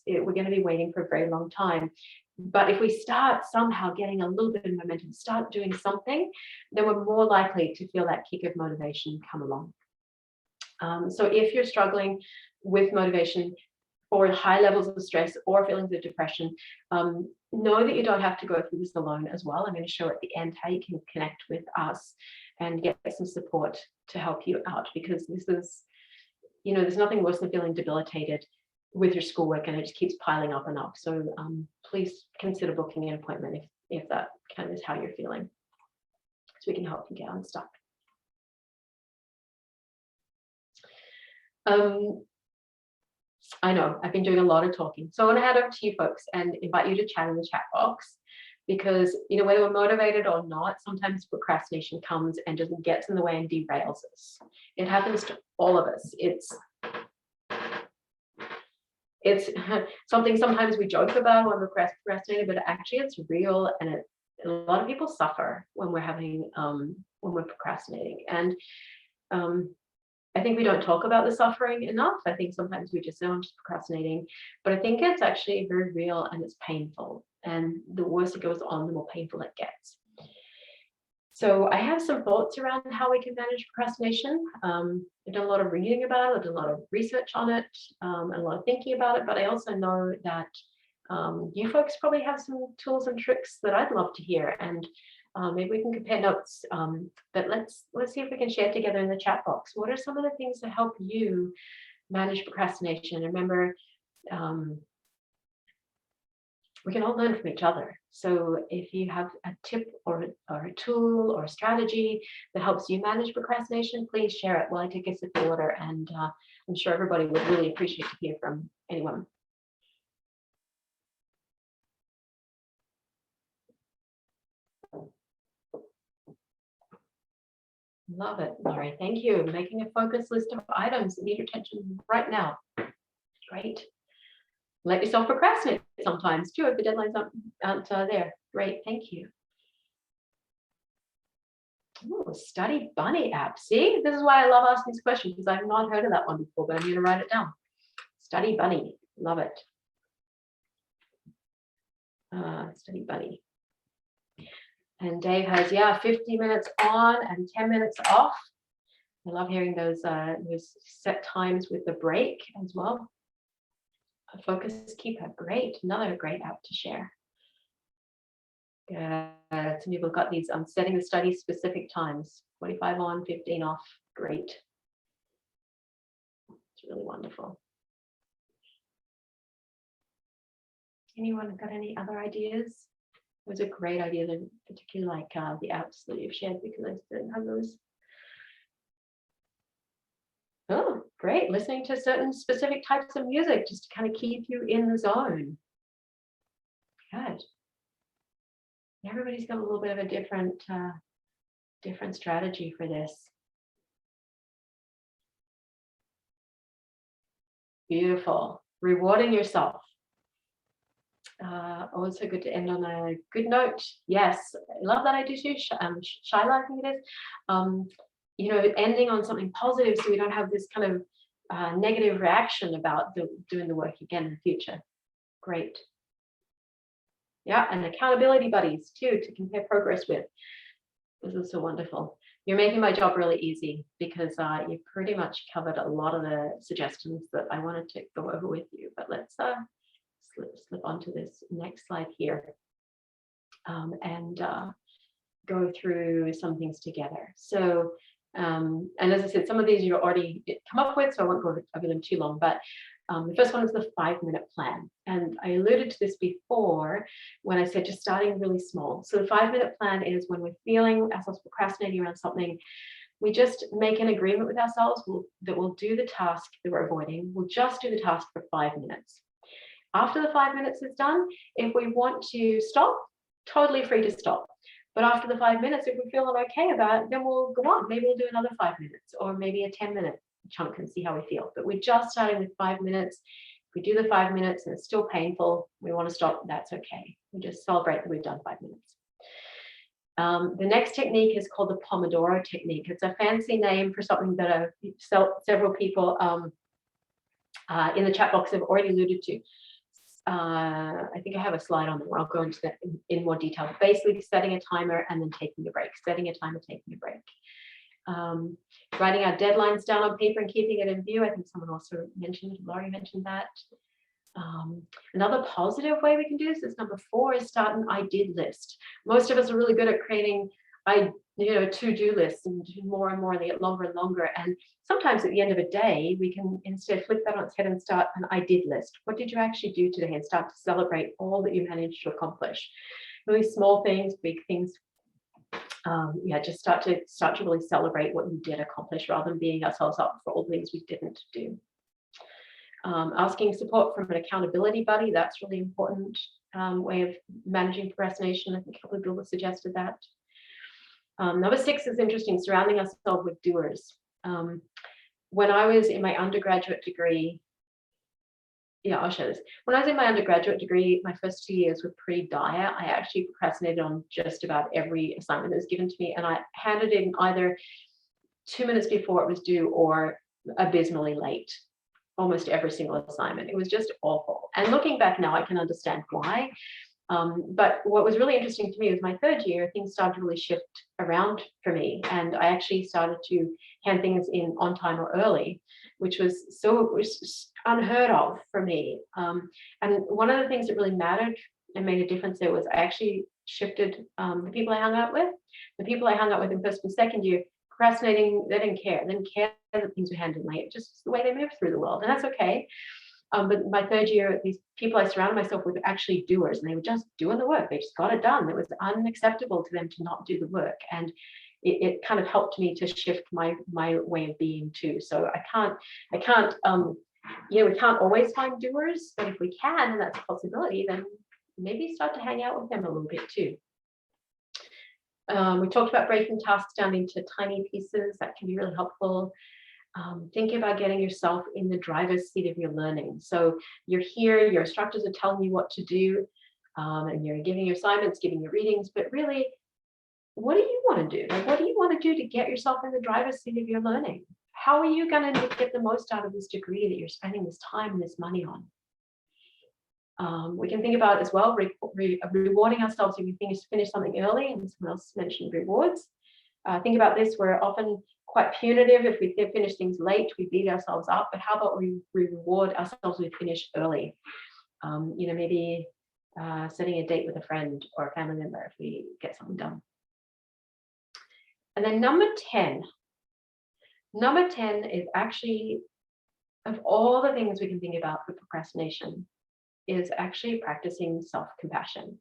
we're going to be waiting for a very long time. But if we start somehow getting a little bit of momentum, start doing something, then we're more likely to feel that kick of motivation come along. So if you're struggling with motivation or high levels of stress or feelings of depression, know that you don't have to go through this alone as well. I'm going to show at the end how you can connect with us and get some support to help you out, because this is, there's nothing worse than feeling debilitated with your schoolwork and it just keeps piling up and up. So please consider booking an appointment if that kind of is how you're feeling, so we can help you get unstuck. I know I've been doing a lot of talking, so I want to hand over to you folks and invite you to chat in the chat box, because whether we're motivated or not, sometimes procrastination comes and just gets in the way and derails us. It happens to all of us. It's something sometimes we joke about when we're procrastinating, but actually it's real, and a lot of people suffer when we're procrastinating. And I think we don't talk about the suffering enough. I think sometimes we just say, I'm just procrastinating, but I think it's actually very real and it's painful. And the worse it goes on, the more painful it gets. So I have some thoughts around how we can manage procrastination. I've done a lot of reading about it, I've done a lot of research on it, and a lot of thinking about it, but I also know that you folks probably have some tools and tricks that I'd love to hear, and maybe we can compare notes, but let's see if we can share together in the chat box. What are some of the things that help you manage procrastination? Remember, we can all learn from each other. So if you have a tip or a tool or a strategy that helps you manage procrastination, please share it while I take a sip of water, and I'm sure everybody would really appreciate to hear from anyone. Love it, Laurie. Thank you. Making a focus list of items that need your attention right now. Great. let yourself procrastinate sometimes too if the deadlines aren't there. Great, thank you. Ooh, Study Bunny app. See, this is why I love asking this question, because I've not heard of that one before, but I'm going to write it down. Study Bunny, love it. Study Bunny. And Dave has, 50 minutes on and 10 minutes off. I love hearing those set times with the break as well. A focus keeper, great. Another great app to share. Some people have got these setting the study specific times, 45 on, 15 off. Great. It's really wonderful. Anyone got any other ideas? Those are great ideas, and particularly like the apps that you've shared, because I didn't have those. Oh, great. Listening to certain specific types of music just to kind of keep you in the zone. Good. Everybody's got a little bit of a different strategy for this. Beautiful. Rewarding yourself. Also good to end on a good note. Yes, I love that idea too. Shyla, I think it is. Ending on something positive so we don't have this kind of negative reaction about doing the work again in the future. Great. Yeah, and accountability buddies too to compare progress with. This is so wonderful. You're making my job really easy, because you pretty much covered a lot of the suggestions that I wanted to go over with you. But let's slip onto this next slide here and go through some things together. So, and as I said, some of these you've already come up with, so I won't go over them too long, but the first one is the 5-minute plan. And I alluded to this before when I said just starting really small. So the 5-minute plan is when we're feeling ourselves procrastinating around something, we just make an agreement with ourselves that we'll do the task that we're avoiding. We'll just do the task for 5 minutes. After the 5 minutes is done, if we want to stop, totally free to stop. But after the 5 minutes, if we're feeling okay about it, then we'll go on. Maybe we'll do another 5 minutes, or maybe a 10-minute chunk and see how we feel. But we're just starting with 5 minutes. If we do the 5 minutes and it's still painful, we want to stop, that's okay. We just celebrate that we've done 5 minutes. The next technique is called the Pomodoro Technique. It's a fancy name for something that several people in the chat box have already alluded to. I think I have a slide on there where I'll go into that in more detail. Basically setting a timer and then taking a break, setting a timer, taking a break. Writing our deadlines down on paper and keeping it in view. I think someone also mentioned, Laurie mentioned that. Another positive way we can do this is number 4 is start an I did list. Most of us are really good at creating to-do lists and do more and more, and they get longer and longer. And sometimes at the end of a day, we can instead flip that on its head and start an I did list. What did you actually do today? And start to celebrate all that you managed to accomplish. Really small things, big things. Just start to really celebrate what you did accomplish rather than beating ourselves up for all the things we didn't do. Asking support from an accountability buddy, that's really important way of managing procrastination. I think a couple of people have suggested that. Number 6 is interesting, surrounding ourselves with doers. When I was in my undergraduate degree, I'll show this. When I was in my undergraduate degree, my first 2 years were pretty dire. I actually procrastinated on just about every assignment that was given to me, and I handed in either 2 minutes before it was due or abysmally late. Almost every single assignment. It was just awful. And looking back now, I can understand why. But what was really interesting to me was my 3rd year, things started to really shift around for me. And I actually started to hand things in on time or early, which was unheard of for me. And one of the things that really mattered and made a difference there was I actually shifted the people I hung out with. The people I hung out with in 1st and 2nd year, procrastinating, they didn't care. They didn't care that things were handed late, just the way they moved through the world. And that's okay. But my 3rd year, these people I surrounded myself with were actually doers, and they were just doing the work. They just got it done. It was unacceptable to them to not do the work. And it kind of helped me to shift my way of being too. So we can't always find doers, but if we can, and that's a possibility, then maybe start to hang out with them a little bit too. We talked about breaking tasks down into tiny pieces. That can be really helpful. Think about getting yourself in the driver's seat of your learning. So you're here, your instructors are telling you what to do, and you're giving your assignments, giving your readings, but really, what do you want to do? Like, what do you want to do to get yourself in the driver's seat of your learning? How are you going to get the most out of this degree that you're spending this time and this money on? We can think about as well, rewarding ourselves if we finish something early, and someone else mentioned rewards. Think about this, we're often quite punitive. If we finish things late, we beat ourselves up, but how about we reward ourselves if we finish early? Maybe setting a date with a friend or a family member if we get something done. And then number 10 is actually, of all the things we can think about for procrastination, is actually practicing self-compassion.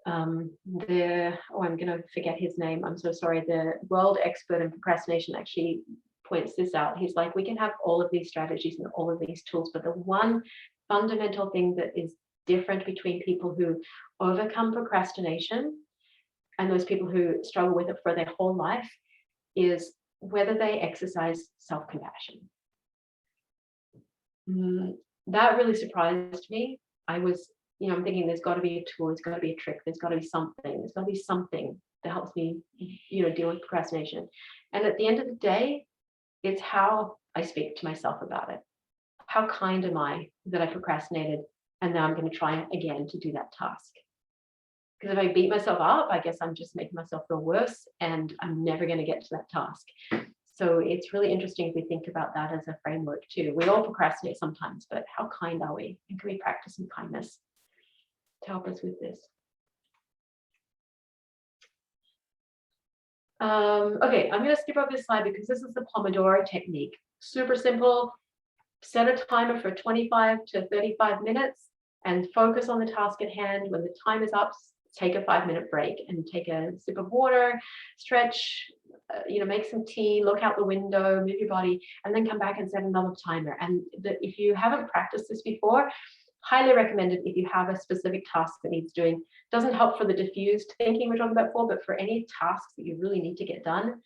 I'm going to forget his name. I'm so sorry. The world expert in procrastination actually points this out. He's like, we can have all of these strategies and all of these tools, but the one fundamental thing that is different between people who overcome procrastination and those people who struggle with it for their whole life is whether they exercise self-compassion. That really surprised me. I'm thinking there's got to be a tool, there's got to be a trick, there's got to be something that helps me, deal with procrastination. And at the end of the day, it's how I speak to myself about it. How kind am I that I procrastinated and now I'm going to try again to do that task? Because if I beat myself up, I guess I'm just making myself feel worse and I'm never going to get to that task. So it's really interesting if we think about that as a framework too. We all procrastinate sometimes, but how kind are we? And can we practice some kindness to help us with this? Okay, I'm going to skip over this slide because this is the Pomodoro Technique. Super simple. Set a timer for 25 to 35 minutes and focus on the task at hand. When the time is up, take a 5-minute break and take a sip of water, stretch, make some tea, look out the window, move your body, and then come back and set another timer. And if you haven't practiced this before, highly recommended if you have a specific task that needs doing. Doesn't help for the diffused thinking we're talking about before, but for any tasks that you really need to get done,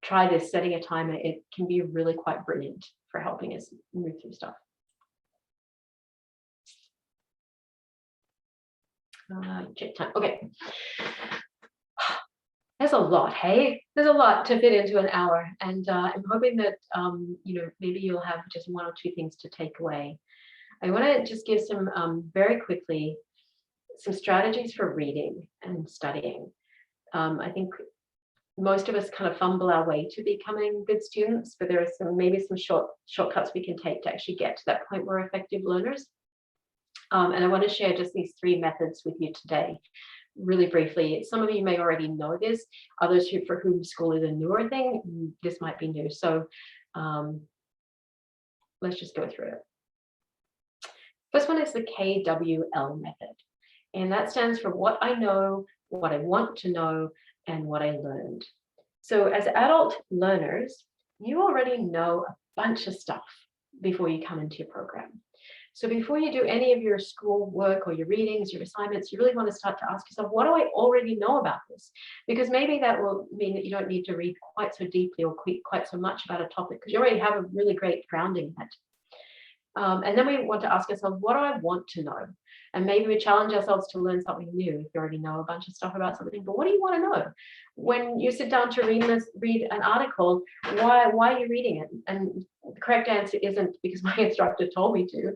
try this, setting a timer. It can be really quite brilliant for helping us move through stuff. Check time. Okay. There's a lot, hey? There's a lot to fit into an hour. And I'm hoping that, maybe you'll have just one or two things to take away. I want to just give some, very quickly, some strategies for reading and studying. I think most of us kind of fumble our way to becoming good students, but there are maybe some shortcuts we can take to actually get to that point where we're effective learners. And I want to share just these 3 methods with you today, really briefly. Some of you may already know this. Others for whom school is a newer thing, this might be new. So let's just go through it. First one is the KWL method, and that stands for what I know, what I want to know, and what I learned. So as adult learners, you already know a bunch of stuff before you come into your program. So before you do any of your school work or your readings, your assignments, you really want to start to ask yourself, what do I already know about this? Because maybe that will mean that you don't need to read quite so deeply or quite so much about a topic because you already have a really great grounding in it. And then we want to ask ourselves, what do I want to know? And maybe we challenge ourselves to learn something new if you already know a bunch of stuff about something. But what do you want to know? When you sit down to read an article, why are you reading it? And the correct answer isn't because my instructor told me to.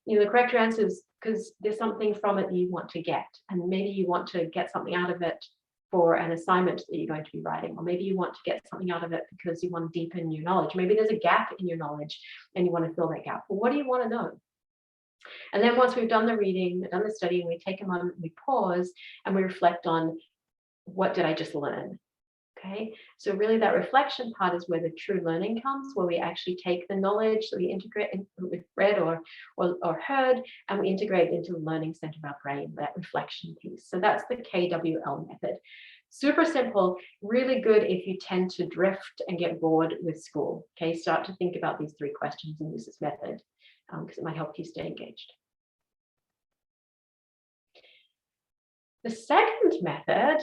The correct answer is because there's something from it that you want to get. And maybe you want to get something out of it for an assignment that you're going to be writing, or maybe you want to get something out of it because you want to deepen your knowledge. Maybe there's a gap in your knowledge and you want to fill that gap. Well, what do you want to know? And then once we've done the reading, done the studying, we take a moment, we pause, and we reflect on what did I just learn? Okay, so really that reflection part is where the true learning comes, where we actually take the knowledge that we integrate, we've read or heard, and we integrate it into the learning center of our brain, that reflection piece. So that's the KWL method. Super simple, really good if you tend to drift and get bored with school. Okay, start to think about these 3 questions and use this method because it might help you stay engaged. The second method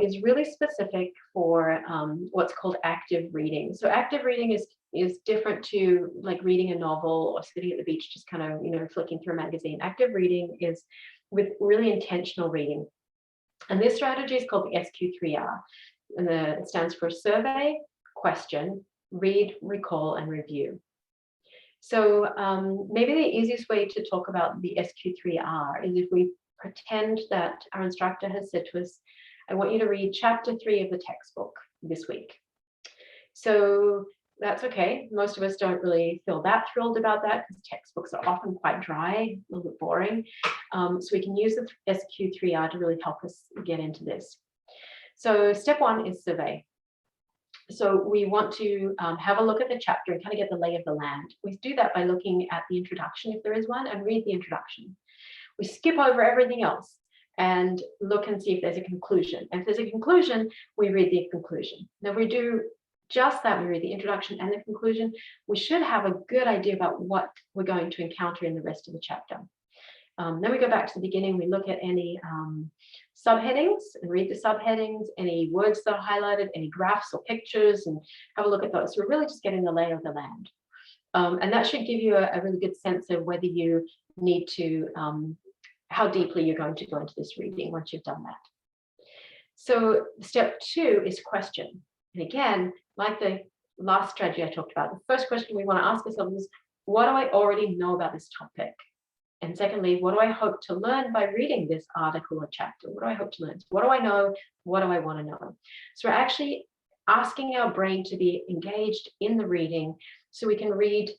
is really specific for what's called active reading. So active reading is different to like reading a novel or sitting at the beach, just kind of, flicking through a magazine. Active reading is with really intentional reading. And this strategy is called the SQ3R. And it stands for survey, question, read, recall, and review. So maybe the easiest way to talk about the SQ3R is if we pretend that our instructor has said to us, I want you to read chapter 3 of the textbook this week. So that's okay. Most of us don't really feel that thrilled about that because textbooks are often quite dry, a little bit boring. So we can use the SQ3R to really help us get into this. So step 1 is survey. So we want to have a look at the chapter and kind of get the lay of the land. We do that by looking at the introduction, if there is one, and read the introduction. We skip over everything else and look and see if there's a conclusion. And if there's a conclusion, we read the conclusion. Now, if we do just that, we read the introduction and the conclusion, we should have a good idea about what we're going to encounter in the rest of the chapter. Then we go back to the beginning, we look at any subheadings and read the subheadings, any words that are highlighted, any graphs or pictures, and have a look at those. So we're really just getting the lay of the land. And that should give you a really good sense of whether you need to, how deeply you're going to go into this reading once you've done that. So step 2 is question. And again, like the last strategy I talked about, the first question we want to ask ourselves is, what do I already know about this topic? And secondly, what do I hope to learn by reading this article or chapter? What do I hope to learn? What do I know? What do I want to know? So we're actually asking our brain to be engaged in the reading so we can read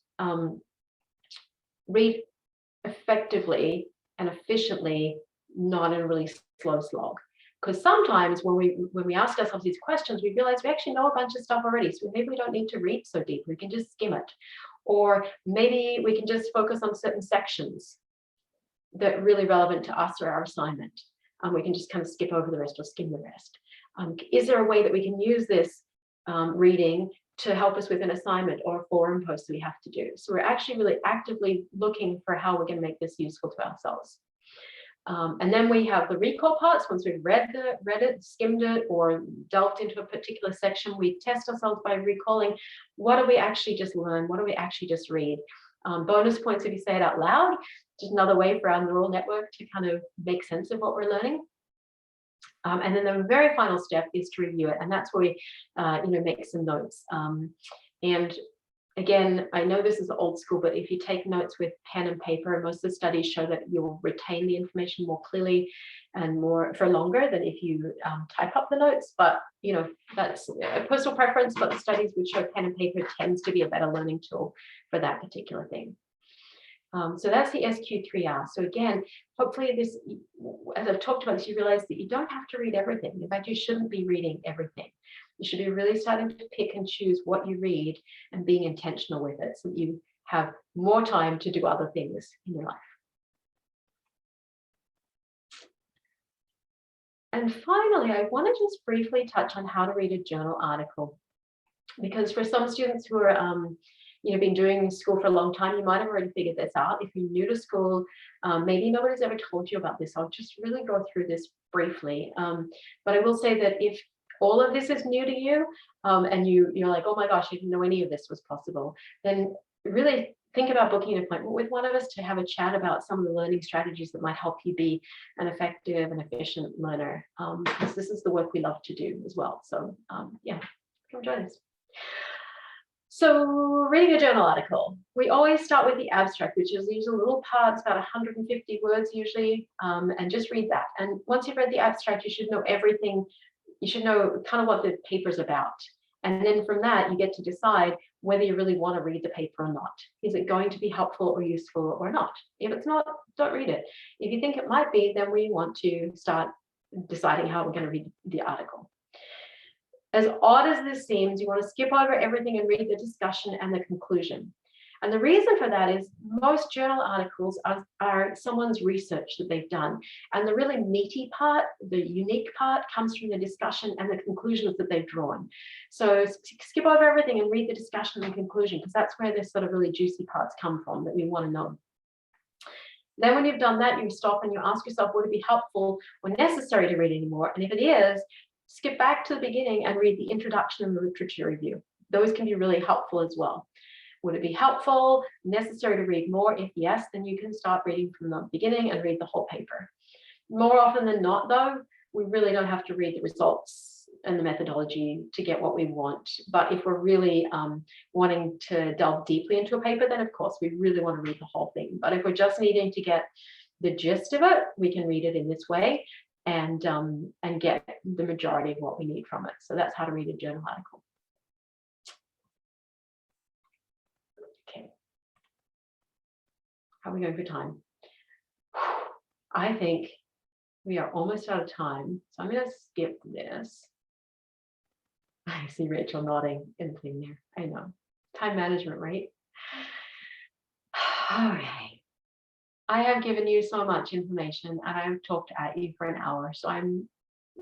effectively and efficiently, not in a really slow slog. Because sometimes when we ask ourselves these questions, we realize we actually know a bunch of stuff already. So maybe we don't need to read so deep. We can just skim it. Or maybe we can just focus on certain sections that are really relevant to us or our assignment. We can just kind of skip over the rest or skim the rest. Is there a way that we can use this reading to help us with an assignment or a forum post that we have to do? So we're actually really actively looking for how we're going to make this useful to ourselves. And then we have the recall parts. Once we've read it, skimmed it, or delved into a particular section, we test ourselves by recalling, what do we actually just learn? What do we actually just read? Bonus points if you say it out loud, just another way for our neural network to kind of make sense of what we're learning. And then the very final step is to review it, and that's where we make some notes. And again, I know this is old school, but if you take notes with pen and paper, most of the studies show that you'll retain the information more clearly and more for longer than if you type up the notes. But that's a personal preference, but the studies would show pen and paper tends to be a better learning tool for that particular thing. So that's the SQ3R. So again, hopefully this, as I've talked about this, you realize that you don't have to read everything. In fact, you shouldn't be reading everything. You should be really starting to pick and choose what you read and being intentional with it so that you have more time to do other things in your life. And finally, I want to just briefly touch on how to read a journal article, because for some students who are been doing school for a long time, you might have already figured this out. If you're new to school, maybe nobody's ever told you about this. I'll just really go through this briefly. But I will say that if all of this is new to you and you're like, oh my gosh, I didn't know any of this was possible, then really think about booking an appointment with one of us to have a chat about some of the learning strategies that might help you be an effective and efficient learner. Because this is the work we love to do as well. So yeah, come join us. So reading a journal article, we always start with the abstract, which is these little parts, about 150 words usually, and just read that. And once you've read the abstract, you should know everything. You should know kind of what the paper's about. And then from that, you get to decide whether you really want to read the paper or not. Is it going to be helpful or useful or not? If it's not, don't read it. If you think it might be, then we want to start deciding how we're going to read the article. As odd as this seems, you want to skip over everything and read the discussion and the conclusion. And the reason for that is most journal articles are someone's research that they've done. And the really meaty part, the unique part, comes from the discussion and the conclusions that they've drawn. So skip over everything and read the discussion and conclusion, because that's where the sort of really juicy parts come from that we want to know. Then when you've done that, you stop and you ask yourself, would it be helpful or necessary to read anymore? And if it is, skip back to the beginning and read the introduction and the literature review. Those can be really helpful as well. Would it be helpful, necessary to read more? If yes, then you can start reading from the beginning and read the whole paper. More often than not, though, we really don't have to read the results and the methodology to get what we want. But if we're really wanting to delve deeply into a paper, then of course we really want to read the whole thing. But if we're just needing to get the gist of it, we can read it in this way and get the majority of what we need from it. So that's how to read a journal article. Okay. How are we going for time? I think we are almost out of time, so I'm going to skip this. I see Rachel nodding in the thing there. I know. Time management, right? All right. I have given you so much information and I've talked at you for an hour, so I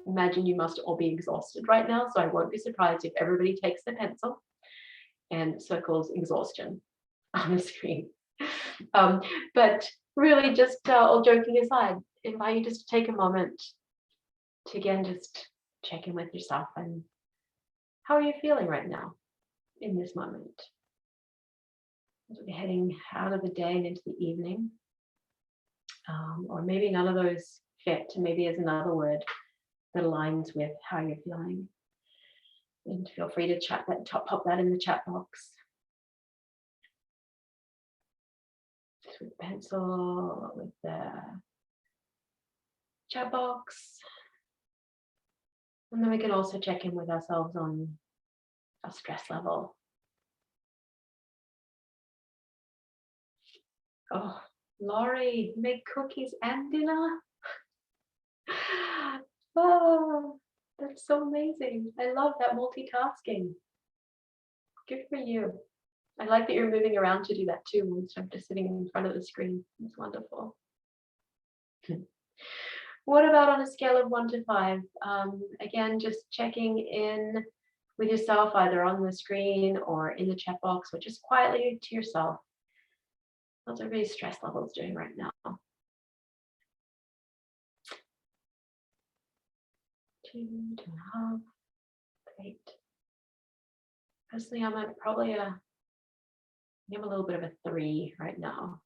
imagine you must all be exhausted right now, so I won't be surprised if everybody takes their pencil and circles exhaustion on the screen. But really, just all joking aside, invite you just to take a moment to again just check in with yourself and how are you feeling right now in this moment? As we're heading out of the day and into the evening, or maybe none of those fit, maybe there's another word that aligns with how you're feeling. And feel free to chat that, pop that in the chat box. Just with pencil, with the chat box. And then we can also check in with ourselves on our stress level. Oh, Laurie, make cookies and dinner. Oh, that's so amazing. I love that multitasking. Good for you. I like that you're moving around to do that too, instead of just sitting in front of the screen. It's wonderful. What about on a scale of 1 to 5? Again, just checking in with yourself, either on the screen or in the chat box, or just quietly to yourself. How's everybody's stress levels doing right now? 2, 2.5. Great. Personally, I'm at probably I'm a little bit of a 3 right now.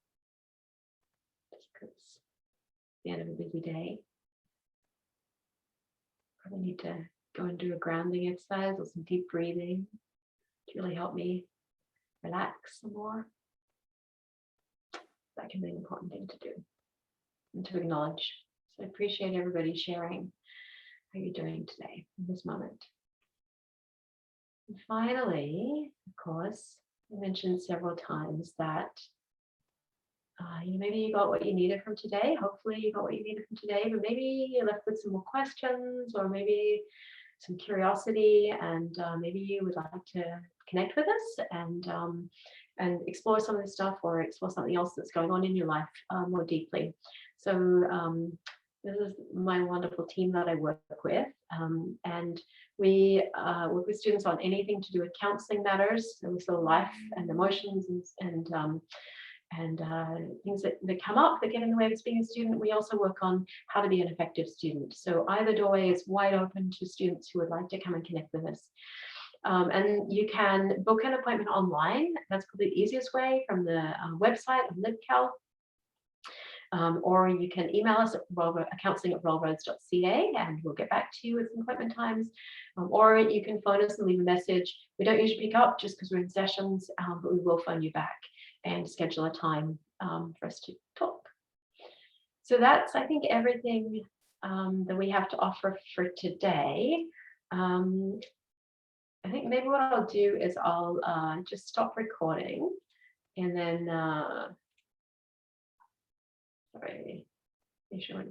Just because it's the end of a busy day. Probably need to go and do a grounding exercise or some deep breathing to really help me relax some more. That can be an important thing to do and to acknowledge. So I appreciate everybody sharing how you're doing today in this moment. And finally, of course, I mentioned several times that maybe you got what you needed from today. Hopefully you got what you needed from today, but maybe you're left with some more questions or maybe some curiosity, and maybe you would like to connect with us and explore some of this stuff or explore something else that's going on in your life more deeply. So this is my wonderful team that I work with, and we work with students on anything to do with counseling matters, so life and emotions and things that come up that get in the way of being a student. We also work on how to be an effective student. So either doorway is wide open to students who would like to come and connect with us. And you can book an appointment online. That's probably the easiest way, from the website of LibCal. Or you can email us at counseling@rollroads.ca and we'll get back to you with some appointment times. Or you can phone us and leave a message. We don't usually pick up just because we're in sessions, but we will phone you back and schedule a time for us to talk. So that's, I think, everything that we have to offer for today. I think maybe what I'll do is I'll just stop recording and then, sorry, make sure